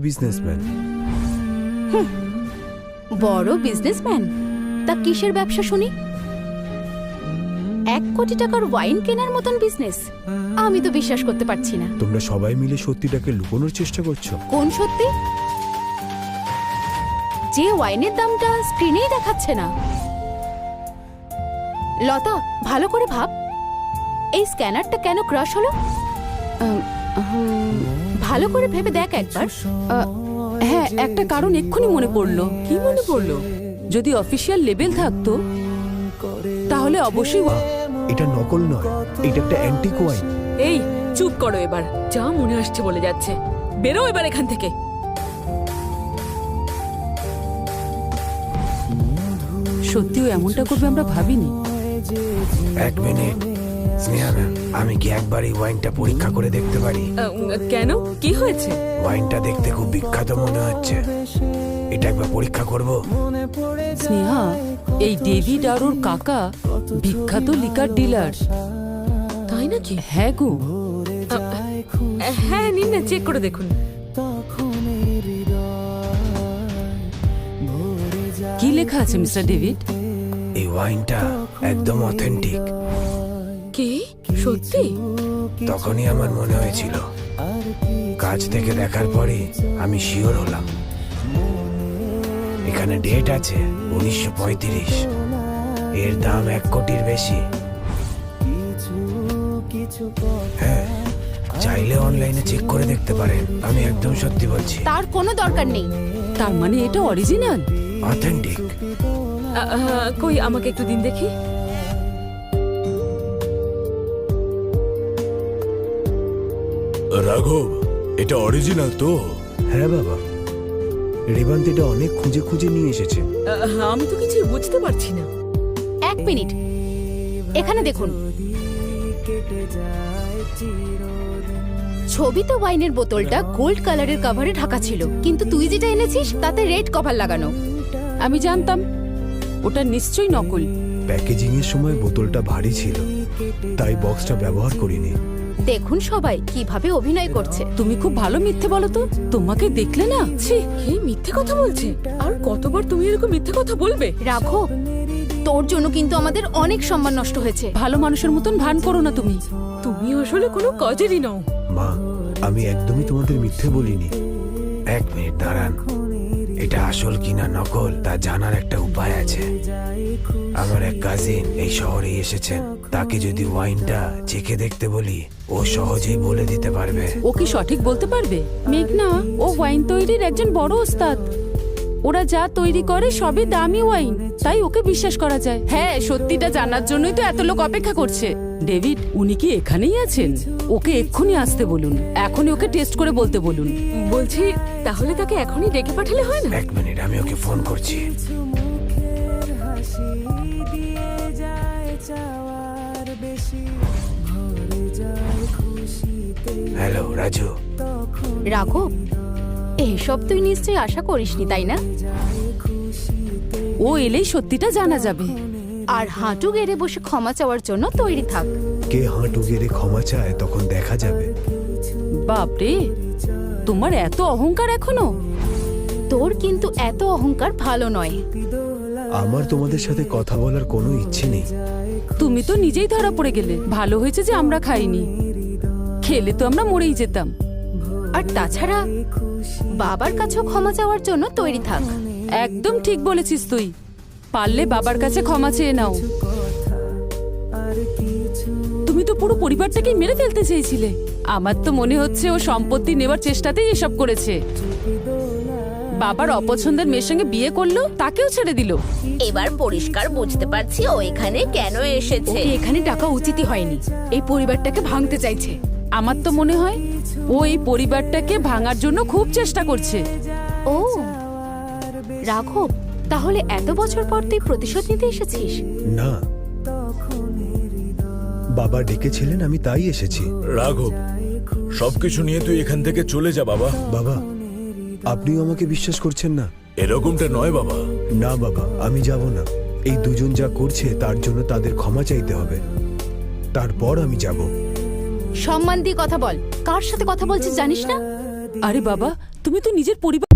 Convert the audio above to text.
Businessman. বড় businessman? তা কিসের ব্যবসা শুনি? 1 কোটি টাকার ওয়াইন কেনার মতন বিজনেস? আমি তো বিশ্বাস করতে পারছি না। তোমরা সবাই মিলে সত্যিটাকে লুকোনোর চেষ্টা করছো। কোন সত্যি? যে ওয়াইনের দামটা স্ক্রিনেই দেখাচ্ছে না। লতা, ভালো করে ভাব, এই স্ক্যানারটা কেন ক্রাশ হলো? ভালো করে ভেবে দেখ একবার। হ্যাঁ, একটা কারণ এক্ষুনি মনে পড়লো। কি মনে পড়লো? যদি অফিসিয়াল লেবেল থাকতো তাহলে অবশ্যই। এটা নকল নয়, এটা একটা অ্যান্টিক ওয়াইন। এই চুপ করো এবার, যা মনে আসছে বলে যাচ্ছে। বেরো এবার এখান থেকে। সত্যিও এমনটা করবে আমরা ভাবিনি। 1 মিনিট স্নেহা ম্যাম, আমি কি একবার এই ওয়াইনটা পরীক্ষা করে দেখতে পারি? কেন, কি হয়েছে? ওয়াইনটা দেখতে খুব বিখ্যাত মনে হচ্ছে, এটা একবার পরীক্ষা করব। স্নেহা, এই ডেভিড আর ওর কাকা বিখ্যাত লিকার ডিলার। তাই নাকি? হ্যাঁ গো। হ্যাঁ, নিন না, চেক করে দেখুন। কি লেখা আছে মিস্টার ডেভিড? এই ওয়াইনটা একদম অথেন্টিক। কি সত্যি? তখনই আমার মনে হয়েছিল, কাছ থেকে দেখার পরে আমি শিওর হলাম। এখানে ডেট আছে 1935, এর দাম 1 কোটির বেশি। হ্যাঁ, চাইলে অনলাইনে চেক করে দেখতে পারেন, আমি একদম সত্যি বলছি। তার কোনো দরকার নেই। তার মানে এটা অরিজিনাল, অথেন্টিক। কই আমাকে একটু দিন দেখি। রাঘব, এটা অরিজিনাল তো? হ্যাঁ বাবা, রেবান্ত এটা অনেক খুঁজে খুঁজে নিয়ে এসেছে। আমি তো কিছু বুঝতে পারছি না। 1 মিনিট, এখানে দেখুন। ছবিতে ওয়াইনের বোতলটা গোল্ড কালারের কভারে ঢাকা ছিল, কিন্তু তুই যেটা এনেছিস তাতে রেড কভার লাগানো। আমি জানতাম ওটা নিশ্চয়ই নকল। প্যাকেজিং এর সময় বোতলটা ভারী ছিল, তাই বক্সটা ব্যবহার করিনি। দেখুন সবাই কিভাবে অভিনয় করছে। তুমি খুব ভালো মিথ্যে বলো তো। তোমাকে দেখলে না, ছি, কি মিথ্যে কথা বলছে। আর কতবার তুমি এরকম মিথ্যে কথা বলবে? রাখো, তোর জন্য কিন্তু আমাদের অনেক সম্মান নষ্ট হয়েছে। ভালো মানুষের মতন ভান করো না তুমি। তুমি আসলে কোনো কাজেরই নও। মা, আমি একদমই তোমাদের মিথ্যে বলিনি। 1 মিনিট দাঁড়ান, এটা আসল কিনা নকল তা জানার একটা উপায় আছে। আমার এক কাজিন এই শহরে এসেছেন, তাকে যদি ওয়াইনটা চেখে দেখতে বলি, ও সহজেই বলে দিতে পারবে। ও কি সঠিক বলতে পারবে? মেঘনা, ও ওয়াইন তৈরির একজন বড় ওস্তাদ। ওরা যা তৈরি করে সবই দামি ওয়াইন, তাই ওকে বিশ্বাস করা যায়। হ্যাঁ, সত্যিটা জানার জন্যই তো এত লোক অপেক্ষা করছে। ডেভিড, উনি কি এখানেই আছেন? ওকে এক্ষুনি আসতে বলুন, এখনই ওকে টেস্ট করে বলতে বলুন। বলছি, তাহলে তাকে এখনই ডেকে পাঠালে হয় না? 1 মিনিট, আমি ওকে ফোন করছি। হ্যালো রাজু। রাখো, এইসব তুই নিশ্চয়ই আশা করিসনি, তাই না? ও এলেই সত্যিটা জানা যাবে। আর হাঁটু গেড়ে বসে ক্ষমা চাওয়ার জন্য তৈরি থাক। কে হাঁটু গেড়ে ক্ষমা চায় তখন দেখা যাবে। বাপরে, তোমার এত অহংকার এখনো? তোর কিন্তু এত অহংকার ভালো নয়। আমার তোমাদের সাথে কথা বলার কোনো ইচ্ছে নেই। তুমি তো নিজেই ধরা পড়ে গেলে। ভালো হয়েছে যে আমরা খাইনি, খেলে তো আমরা মরেই যেতাম। আর তাছাড়া বাবার কাছেও ক্ষমা চাওয়ার জন্য তৈরি থাক। একদম ঠিক বলেছিস তুই। পারলে বাবার কাছে ক্ষমা চেয়ে নাও। তুমি তো পুরো পরিবারটাকেই মেরে ফেলতে চেয়েছিলে। আমার তো মনে হচ্ছে ও সম্পত্তি নেবার চেষ্টাতেই এসব করেছে। বাবার অপছন্দের মেয়ের সঙ্গে বিয়ে করলো, তাকেও ছেড়ে দিল। এবার পরিষ্কার বুঝতে পারছি ও এখানে কেন এসেছে। এখানে টাকা উচিতই হয়নি, এই পরিবারটাকে ভাঙতে চাইছে। আমার তো মনে হয় ও এই পরিবারটাকে ভাঙার জন্য খুব চেষ্টা করছে। ও রাঘব, তাহলে এত বছর পর তুই প্রতিশোধ নিতে এসেছিস? না, বাবা ডেকেছিলেন, আমি তাই এসেছি। রাঘব, সবকিছু নিয়ে তুই এখান থেকে চলে যা বাবা। বাবা, আপনিও আমাকে বিশ্বাস করছেন না? এরকমটা নয় বাবা। না বাবা, আমি যাব না। এই দুজন যা করছে তার জন্য তাদের ক্ষমা চাইতে হবে, তারপর আমি যাব। সম্মান দিয়ে কথা বল। কার সাথে কথা বলছিস জানিস না? আরে বাবা, তুমি তো নিজের পরিবার